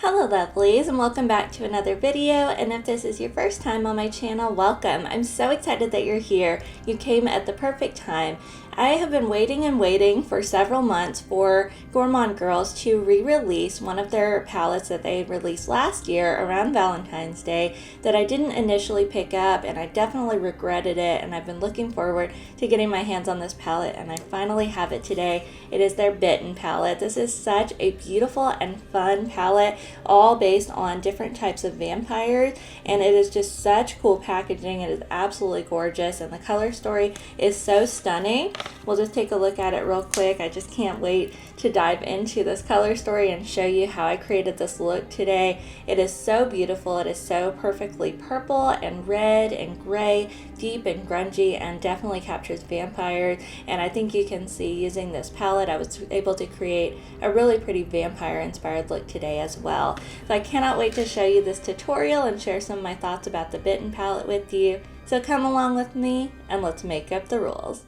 Hello lovelies, and welcome back to another video. And if this is your first time on my channel, welcome. I'm so excited that you're here. You came at the perfect time. I have been waiting and waiting for several months for Gourmande Girls to re-release one of their palettes that they released last year around Valentine's Day that I didn't initially pick up, and I definitely regretted it, and I've been looking forward to getting my hands on this palette, and I finally have it today. It is their Bitten palette. This is such a beautiful and fun palette, all based on different types of vampires, and it is just such cool packaging. It is absolutely gorgeous, and the color story is so stunning. We'll just take a look at it real quick. I just can't wait to dive into this color story and show you how I created this look today. It is so beautiful. It is so perfectly purple and red and gray, deep and grungy, and definitely captures vampires. And I think you can see using this palette, I was able to create a really pretty vampire inspired look today as well. So I cannot wait to show you this tutorial and share some of my thoughts about the Bitten palette with you. So come along with me and let's make up the rules.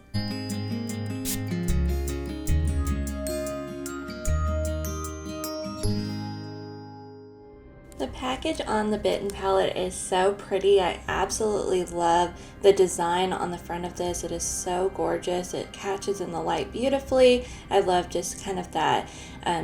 The package on the Bitten palette is so pretty. I absolutely love the design on the front of this. It is so gorgeous. It catches in the light beautifully. I love just kind of that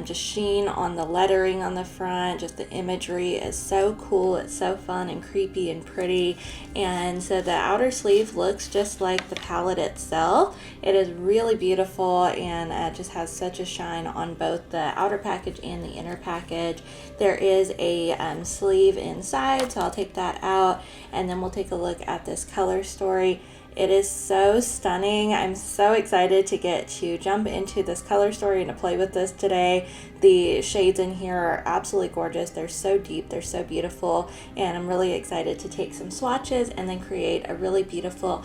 just sheen on the lettering on the front. Just the imagery is so cool. It's so fun and creepy and pretty. And so the outer sleeve looks just like the palette itself. It is really beautiful and just has such a shine on both the outer package and the inner package. There is a sleeve inside, so I'll take that out, and then we'll take a look at this color story. It is so stunning. I'm so excited to get to jump into this color story and to play with this today. The shades in here are absolutely gorgeous. They're so deep, they're so beautiful, and I'm really excited to take some swatches and then create a really beautiful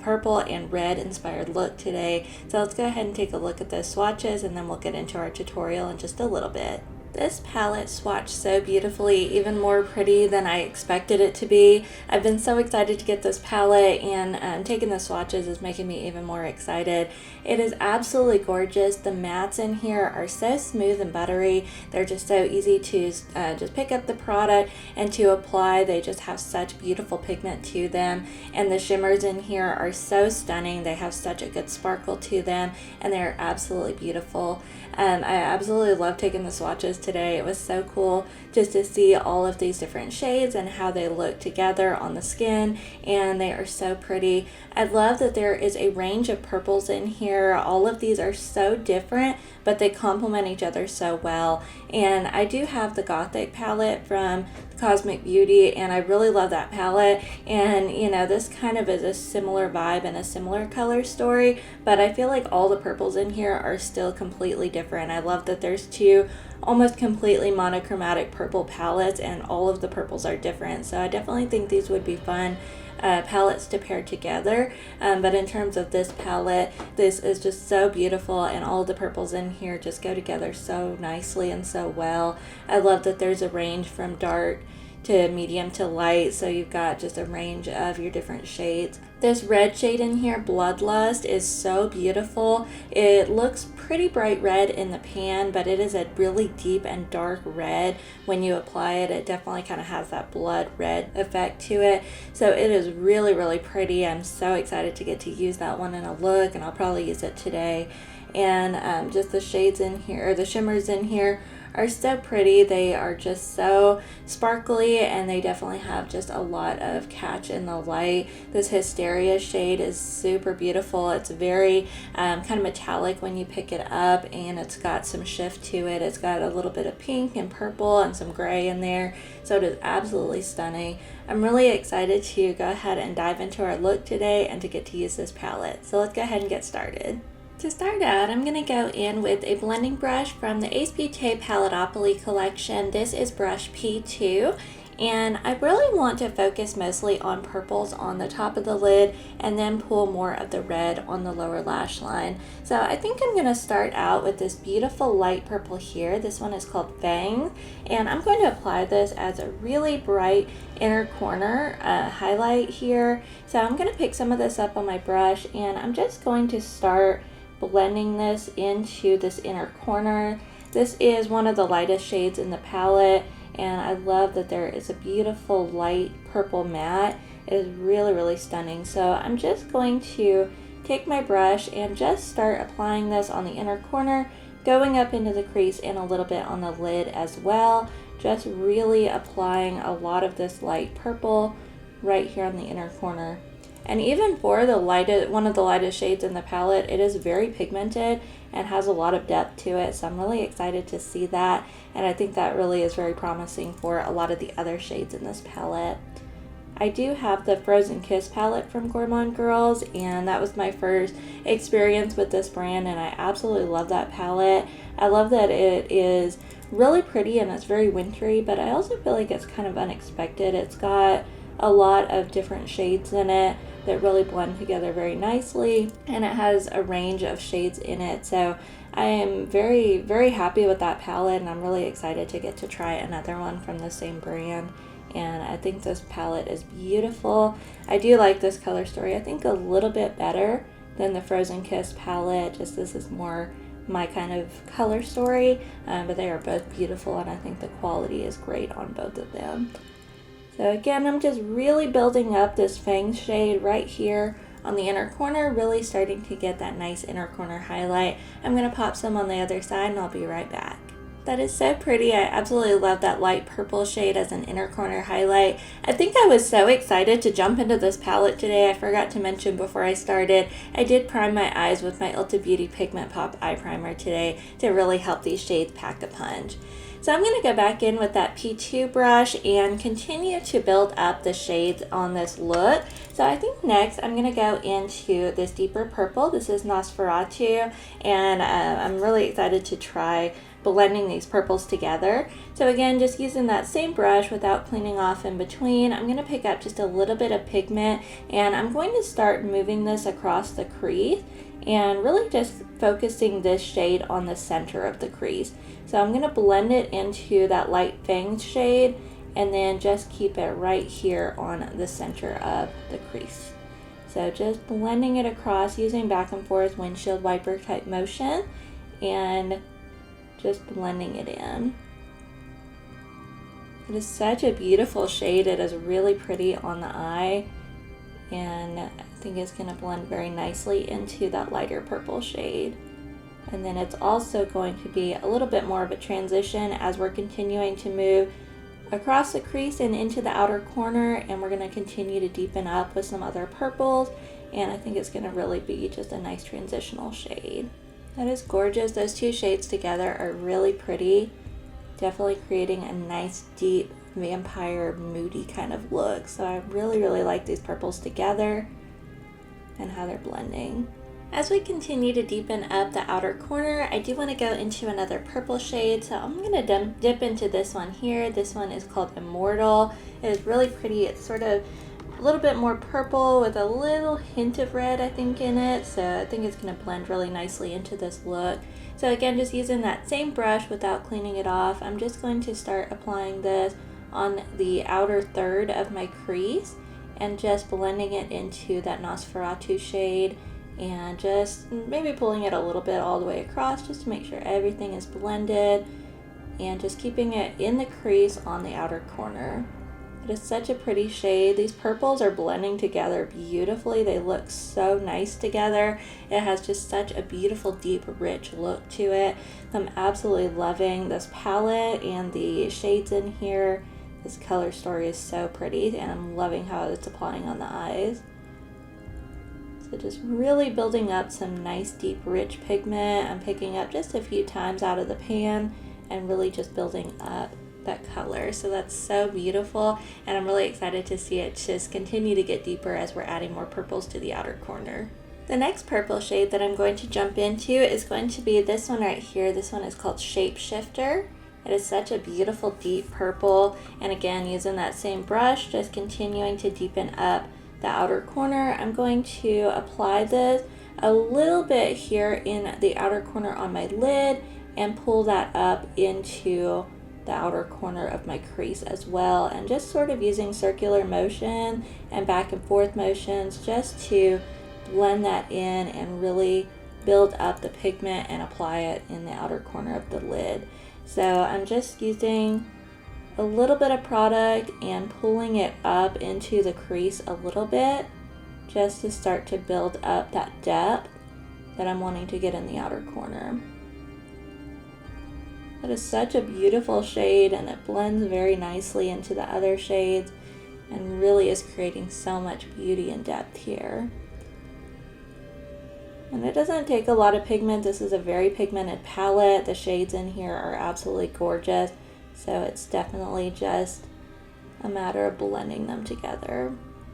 purple and red inspired look today. So let's go ahead and take a look at those swatches, and then we'll get into our tutorial in just a little bit. This palette swatched so beautifully, even more pretty than I expected it to be. I've been so excited to get this palette, and taking the swatches is making me even more excited. It is absolutely gorgeous. The mattes in here are so smooth and buttery. They're just so easy to just pick up the product and to apply. They just have such beautiful pigment to them, and the shimmers in here are so stunning. They have such a good sparkle to them, and they're absolutely beautiful. I absolutely love taking the swatches today. It was so cool just to see all of these different shades and how they look together on the skin, and they are so pretty. I love that there is a range of purples in here. All of these are so different, but they complement each other so well. And I do have the Gothic palette from Cosmic Beauty, and I really love that palette, and you know, this kind of is a similar vibe and a similar color story, but I feel like all the purples in here are still completely different. I love that there's two almost completely monochromatic purple palettes, and all of the purples are different, so I definitely think these would be fun palettes to pair together. But in terms of this palette, this is just so beautiful, and all the purples in here just go together so nicely and so well. I love that there's a range from dark to medium to light, so you've got just a range of your different shades. This red shade in here, Bloodlust, is so beautiful. It looks pretty bright red in the pan, but it is a really deep and dark red. When you apply it, it definitely kind of has that blood red effect to it. So it is really, really pretty. I'm so excited to get to use that one in a look, and I'll probably use it today. And just the shades in here, or the shimmers in here, are so pretty. They are just so sparkly, and they definitely have just a lot of catch in the light. This Hysteria shade is super beautiful. It's very kind of metallic when you pick it up, and it's got some shift to it. It's got a little bit of pink and purple and some gray in there, so it is absolutely stunning. I'm really excited to go ahead and dive into our look today and to get to use this palette. So let's go ahead and get started. To start out, I'm going to go in with a blending brush from the Beauté Paletteopoly collection. This is brush P2, and I really want to focus mostly on purples on the top of the lid and then pull more of the red on the lower lash line. So I think I'm going to start out with this beautiful light purple here. This one is called Fang, and I'm going to apply this as a really bright inner corner highlight here. So I'm going to pick some of this up on my brush, and I'm just going to start blending this into this inner corner. This is one of the lightest shades in the palette, and I love that there is a beautiful light purple matte. It is really, really stunning. So I'm just going to take my brush and just start applying this on the inner corner, going up into the crease and a little bit on the lid as well. Just really applying a lot of this light purple right here on the inner corner. And even for the one of the lightest shades in the palette, it is very pigmented and has a lot of depth to it. So I'm really excited to see that. And I think that really is very promising for a lot of the other shades in this palette. I do have the Frozen Kiss palette from Gourmande Girls, and that was my first experience with this brand, and I absolutely love that palette. I love that it is really pretty and it's very wintry, but I also feel like it's kind of unexpected. It's got a lot of different shades in it that really blend together very nicely, and it has a range of shades in it. So I am very, very happy with that palette, and I'm really excited to get to try another one from the same brand. And I think this palette is beautiful. I do like this color story, I think, a little bit better than the Frozen Kiss palette. Just this is more my kind of color story, but they are both beautiful, and I think the quality is great on both of them. So again, I'm just really building up this Fang shade right here on the inner corner, really starting to get that nice inner corner highlight. I'm going to pop some on the other side, and I'll be right back. That is so pretty. I absolutely love that light purple shade as an inner corner highlight. I think I was so excited to jump into this palette today. I forgot to mention before I started, I did prime my eyes with my Ulta Beauty Pigment Pop Eye Primer today to really help these shades pack a punch. So I'm going to go back in with that P2 brush and continue to build up the shades on this look. So I think next I'm going to go into this deeper purple. This is Nosferatu, and I'm really excited to try blending these purples together. So again, just using that same brush without cleaning off in between, I'm going to pick up just a little bit of pigment, and I'm going to start moving this across the crease and really just focusing this shade on the center of the crease. So I'm going to blend it into that light Fang shade and then just keep it right here on the center of the crease. So just blending it across using back and forth windshield wiper type motion and just blending it in. It is such a beautiful shade. It is really pretty on the eye, and I think it's going to blend very nicely into that lighter purple shade. And then it's also going to be a little bit more of a transition as we're continuing to move across the crease and into the outer corner, and we're going to continue to deepen up with some other purples, and I think it's going to really be just a nice transitional shade. That is gorgeous. Those two shades together are really pretty. Definitely creating a nice, deep, vampire, moody kind of look. So I really, really like these purples together and how they're blending. As we continue to deepen up the outer corner, I do want to go into another purple shade. So I'm going to dip into this one here. This one is called Immortal. It is really pretty. It's sort of a little bit more purple with a little hint of red, I think, in it. So I think it's going to blend really nicely into this look. So again, just using that same brush without cleaning it off, I'm just going to start applying this on the outer third of my crease and just blending it into that Nosferatu shade, and just maybe pulling it a little bit all the way across just to make sure everything is blended, and just keeping it in the crease on the outer corner. It is such a pretty shade. These purples are blending together beautifully. They look so nice together. It has just such a beautiful, deep, rich look to it. I'm absolutely loving this palette and the shades in here. This color story is so pretty, and I'm loving how it's applying on the eyes. So just really building up some nice, deep, rich pigment. I'm picking up just a few times out of the pan and really just building up that color. So that's so beautiful, and I'm really excited to see it just continue to get deeper as we're adding more purples to the outer corner. The next purple shade that I'm going to jump into is going to be this one right here. This one is called Shapeshifter. It is such a beautiful deep purple, and again, using that same brush, just continuing to deepen up the outer corner. I'm going to apply this a little bit here in the outer corner on my lid and pull that up into the outer corner of my crease as well, and just sort of using circular motion and back and forth motions just to blend that in and really build up the pigment and apply it in the outer corner of the lid. So I'm just using a little bit of product and pulling it up into the crease a little bit, just to start to build up that depth that I'm wanting to get in the outer corner. That is such a beautiful shade, and it blends very nicely into the other shades and really is creating so much beauty and depth here. And it doesn't take a lot of pigment. This is a very pigmented palette. The shades in here are absolutely gorgeous, so it's definitely just a matter of blending them together.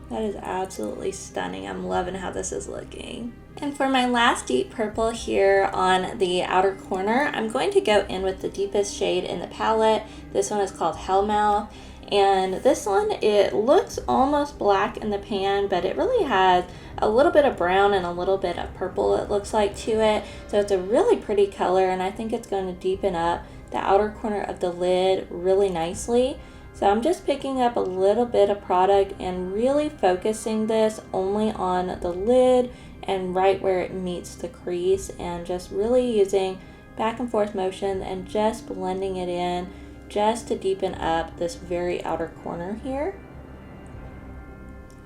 That is absolutely stunning. I'm loving how this is looking. And for my last deep purple here on the outer corner, I'm going to go in with the deepest shade in the palette. This one is called Hellmouth. And this one, it looks almost black in the pan, but it really has a little bit of brown and a little bit of purple, it looks like, to it. So it's a really pretty color, and I think it's going to deepen up the outer corner of the lid really nicely. So I'm just picking up a little bit of product and really focusing this only on the lid and right where it meets the crease, and just really using back and forth motion and just blending it in just to deepen up this very outer corner here.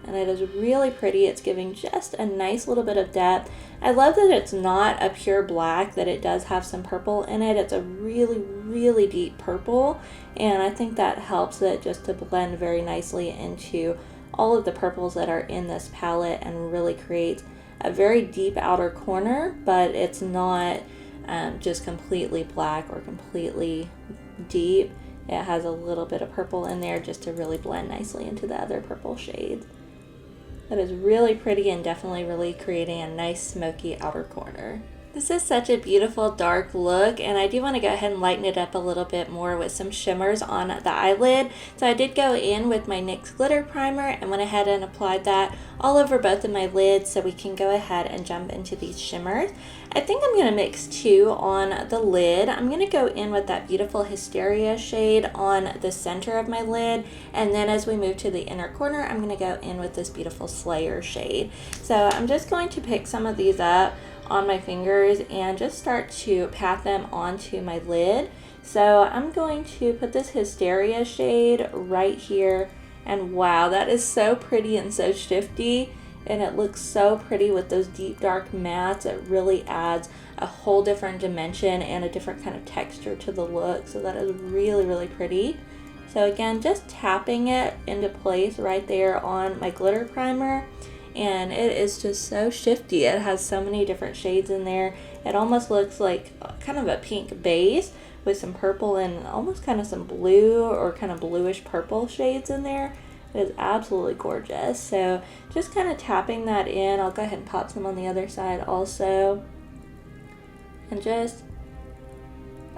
And it is really pretty. It's giving just a nice little bit of depth. I love that it's not a pure black, that it does have some purple in it. It's a really, really deep purple, and I think that helps it just to blend very nicely into all of the purples that are in this palette and really creates a very deep outer corner, but it's not just completely black or completely deep. It has a little bit of purple in there just to really blend nicely into the other purple shades. That is really pretty and definitely really creating a nice smoky outer corner. This is such a beautiful dark look, and I do want to go ahead and lighten it up a little bit more with some shimmers on the eyelid. So I did go in with my NYX glitter primer and went ahead and applied that all over both of my lids, so we can go ahead and jump into these shimmers. I think I'm going to mix two on the lid. I'm going to go in with that beautiful Hysteria shade on the center of my lid, and then as we move to the inner corner, I'm going to go in with this beautiful Slayer shade. So I'm just going to pick some of these up on my fingers and just start to pat them onto my lid. So I'm going to put this Hysteria shade right here, and wow, that is so pretty and so shifty, and it looks so pretty with those deep dark mattes. It really adds a whole different dimension and a different kind of texture to the look, so that is really, really pretty. So again, just tapping it into place right there on my glitter primer, and it is just so shifty. It has so many different shades in there. It almost looks like kind of a pink base with some purple and almost kind of some blue or kind of bluish purple shades in there. It is absolutely gorgeous. So just kind of tapping that in. I'll go ahead and pop some on the other side also, and just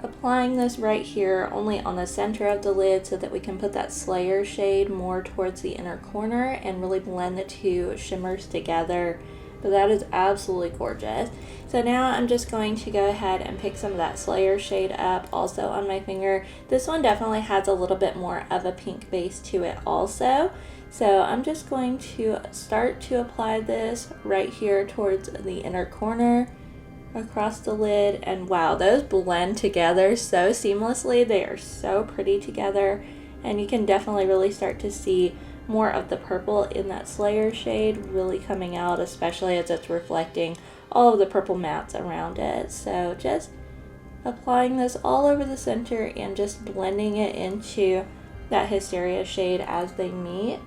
applying this right here only on the center of the lid so that we can put that Slayer shade more towards the inner corner and really blend the two shimmers together. But that is absolutely gorgeous. So now I'm just going to go ahead and pick some of that Slayer shade up also on my finger. This one definitely has a little bit more of a pink base to it also. So I'm just going to start to apply this right here towards the inner corner across the lid, and wow, those blend together so seamlessly. They are so pretty together, and you can definitely really start to see more of the purple in that Slayer shade really coming out, especially as it's reflecting all of the purple mattes around it. So just applying this all over the center and just blending it into that Hysteria shade as they meet.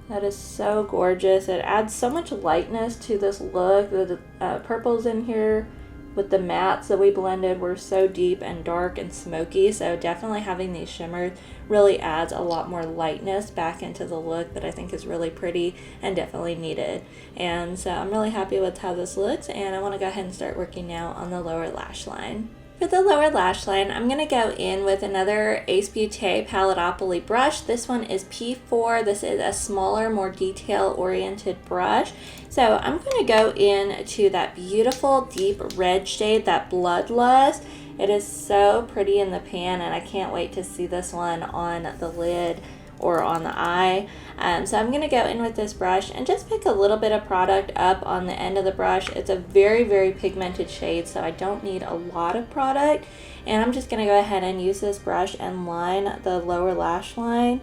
That is so gorgeous. It adds so much lightness to this look. The purples in here with the mattes that we blended were so deep and dark and smoky, so definitely having these shimmers really adds a lot more lightness back into the look that I think is really pretty and definitely needed. And so I'm really happy with how this looks, and I want to go ahead and start working now on the lower lash line. For the lower lash line, I'm going to go in with another Ace Beauté Paletteopoly brush. This one is P4. This is a smaller, more detail-oriented brush. So I'm going to go into that beautiful deep red shade, that Bloodlust. It is so pretty in the pan, and I can't wait to see this one on the lid or on the eye. So I'm going to go in with this brush and just pick a little bit of product up on the end of the brush. It's a very, very pigmented shade, so I don't need a lot of product. And I'm just going to go ahead and use this brush and line the lower lash line.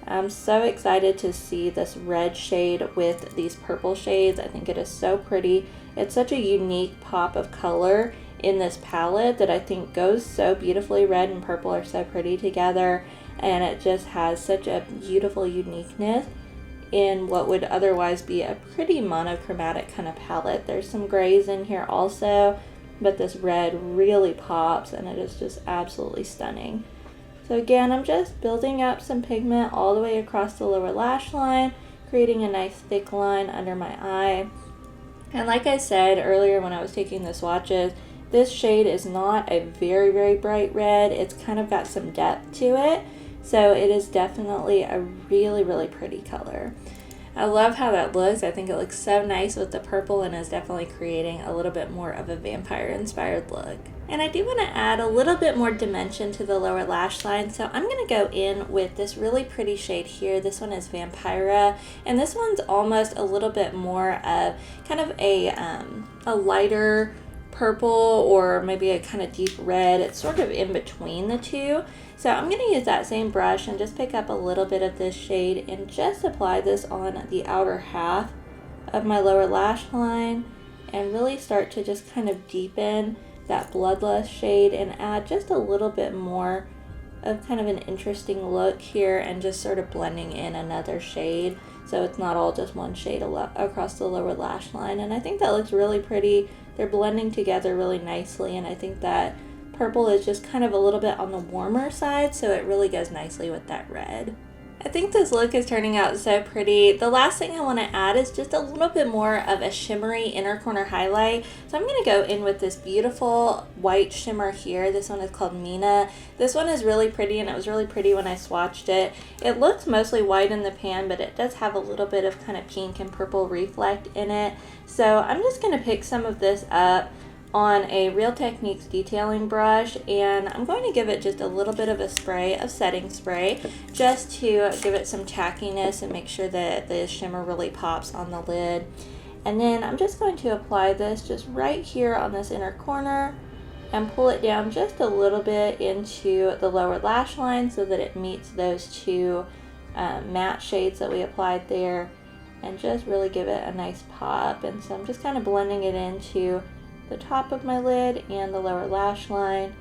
I'm so excited to see this red shade with these purple shades. I think it is so pretty. It's such a unique pop of color in this palette that I think goes so beautifully. Red and purple are so pretty together, and it just has such a beautiful uniqueness in what would otherwise be a pretty monochromatic kind of palette. There's some grays in here also, but this red really pops and it is just absolutely stunning. So again, I'm just building up some pigment all the way across the lower lash line, creating a nice thick line under my eye. And like I said earlier when I was taking the swatches, this shade is not a very, very bright red. It's kind of got some depth to it. So it is definitely a really, really pretty color. I love how that looks. I think it looks so nice with the purple and is definitely creating a little bit more of a vampire-inspired look. And I do want to add a little bit more dimension to the lower lash line, so I'm going to go in with this really pretty shade here. This one is Vampira, and this one's almost a little bit more of kind of a lighter purple or maybe a kind of deep red. It's sort of in between the two. So I'm going to use that same brush and just pick up a little bit of this shade and just apply this on the outer half of my lower lash line and really start to just kind of deepen that bloodlust shade and add just a little bit more of kind of an interesting look here and just sort of blending in another shade so it's not all just one shade across the lower lash line. And I think that looks really pretty. They're blending together really nicely, and I think that purple is just kind of a little bit on the warmer side, so it really goes nicely with that red. I think this look is turning out so pretty. The last thing I want to add is just a little bit more of a shimmery inner corner highlight. So I'm going to go in with this beautiful white shimmer here. This one is called Mina. This one is really pretty, and it was really pretty when I swatched it. It looks mostly white in the pan, but it does have a little bit of kind of pink and purple reflect in it. So I'm just going to pick some of this up on a Real Techniques detailing brush, and I'm going to give it just a little bit of a spray of setting spray just to give it some tackiness and make sure that the shimmer really pops on the lid. And then I'm just going to apply this just right here on this inner corner and pull it down just a little bit into the lower lash line so that it meets those two matte shades that we applied there, and just really give it a nice pop. And so I'm just kind of blending it into the top of my lid and the lower lash line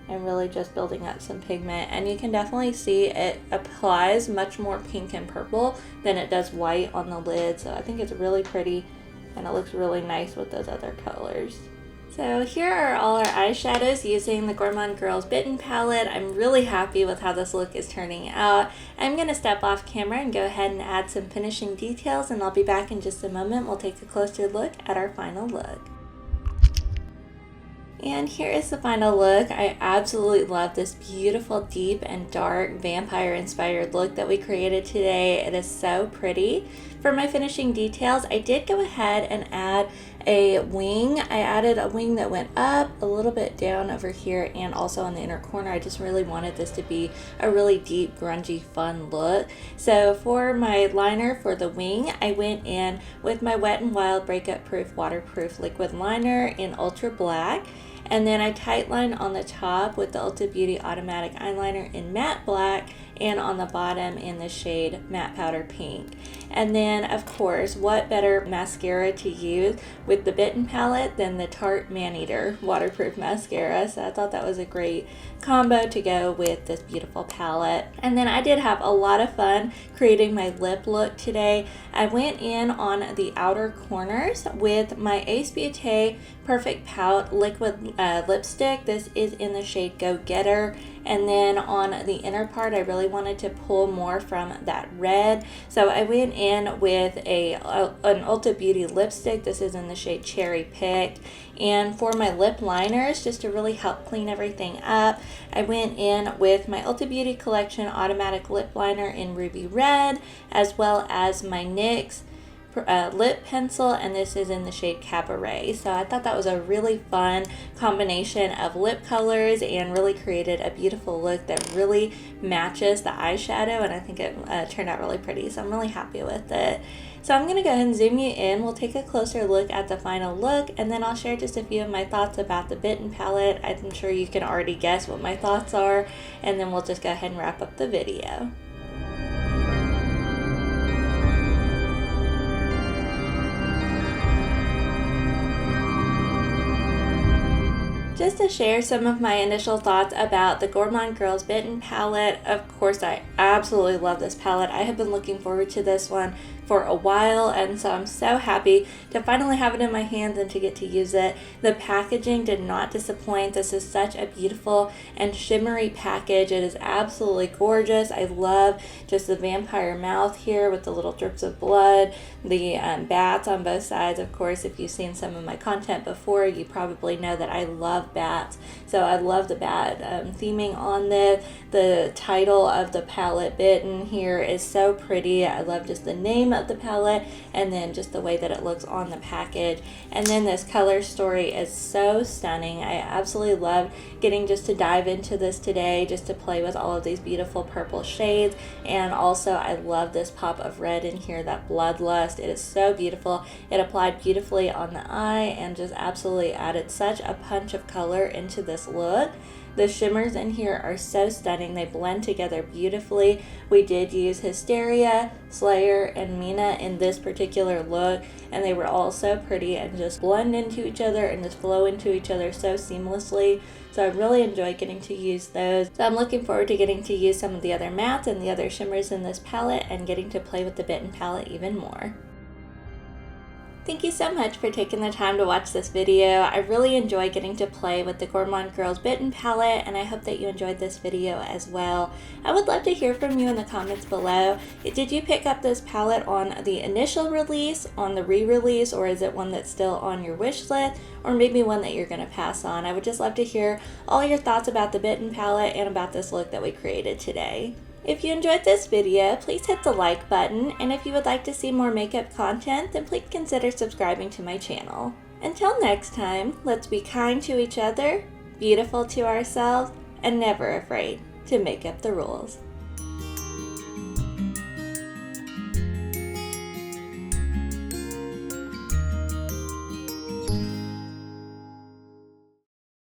and really just building up some pigment. And you can definitely see it applies much more pink and purple than it does white on the lid, so I think it's really pretty and it looks really nice with those other colors. So here are all our eyeshadows using the Gourmande Girls Bitten palette. I'm really happy with how this look is turning out. I'm going to step off camera and go ahead and add some finishing details, and I'll be back in just a moment. We'll take a closer look at our final look. And here is the final look. I absolutely love this beautiful, deep and dark vampire-inspired look that we created today. It is so pretty. For my finishing details, I did go ahead and add a wing. I added a wing that went up, a little bit down over here, and also on the inner corner. I just really wanted this to be a really deep, grungy, fun look. So for my liner for the wing, I went in with my Wet n Wild Breakup Proof Waterproof Liquid Liner in Ultra Black. And then I tightline on the top with the Ulta Beauty Automatic Eyeliner in Matte Black, and on the bottom in the shade Matte Powder Pink. And then, of course, what better mascara to use with the Bitten palette than the Tarte Maneater Waterproof Mascara. So I thought that was a great combo to go with this beautiful palette. And then I did have a lot of fun creating my lip look today. I went in on the outer corners with my Ace Beauté Perfect Pout liquid lipstick. This is in the shade Go Getter. And then on the inner part, I really wanted to pull more from that red. So I went in with an Ulta Beauty lipstick. This is in the shade Cherry Picked. And for my lip liners, just to really help clean everything up, I went in with my Ulta Beauty Collection Automatic Lip Liner in Ruby Red, as well as my NYX lip pencil, and this is in the shade Cabaret. So I thought that was a really fun combination of lip colors and really created a beautiful look that really matches the eyeshadow, and I think it turned out really pretty, so I'm really happy with it. So I'm going to go ahead and zoom you in. We'll take a closer look at the final look, and then I'll share just a few of my thoughts about the Bitten palette. I'm sure you can already guess what my thoughts are, and then we'll just go ahead and wrap up the video. Just to share some of my initial thoughts about the Gourmande Girls Bitten palette, of course I absolutely love this palette. I have been looking forward to this one for a while, and so I'm so happy to finally have it in my hands and to get to use it. The packaging did not disappoint. This is such a beautiful and shimmery package. It is absolutely gorgeous. I love just the vampire mouth here with the little drips of blood, the bats on both sides. Of course, if you've seen some of my content before, you probably know that I love bats, so I love the bat theming on this. The title of the palette, Bitten, here is so pretty. I love just the name of the palette and then just the way that it looks on the package, and then this color story is so stunning. I absolutely love getting just to dive into this today, just to play with all of these beautiful purple shades, and also I love this pop of red in here, that bloodlust. It is so beautiful. It applied beautifully on the eye and just absolutely added such a punch of color into this look. The shimmers in here are so stunning. They blend together beautifully. We did use Hysteria, Slayer, and Mina in this particular look, and they were all so pretty and just blend into each other and just flow into each other so seamlessly. So I really enjoy getting to use those. So I'm looking forward to getting to use some of the other mattes and the other shimmers in this palette and getting to play with the Bitten palette even more. Thank you so much for taking the time to watch this video. I really enjoy getting to play with the Gourmande Girls Bitten palette, and I hope that you enjoyed this video as well. I would love to hear from you in the comments below. Did you pick up this palette on the initial release, on the re-release, or is it one that's still on your wish list, or maybe one that you're going to pass on? I would just love to hear all your thoughts about the Bitten palette and about this look that we created today. If you enjoyed this video, please hit the like button, and if you would like to see more makeup content, then please consider subscribing to my channel. Until next time, let's be kind to each other, beautiful to ourselves, and never afraid to make up the rules.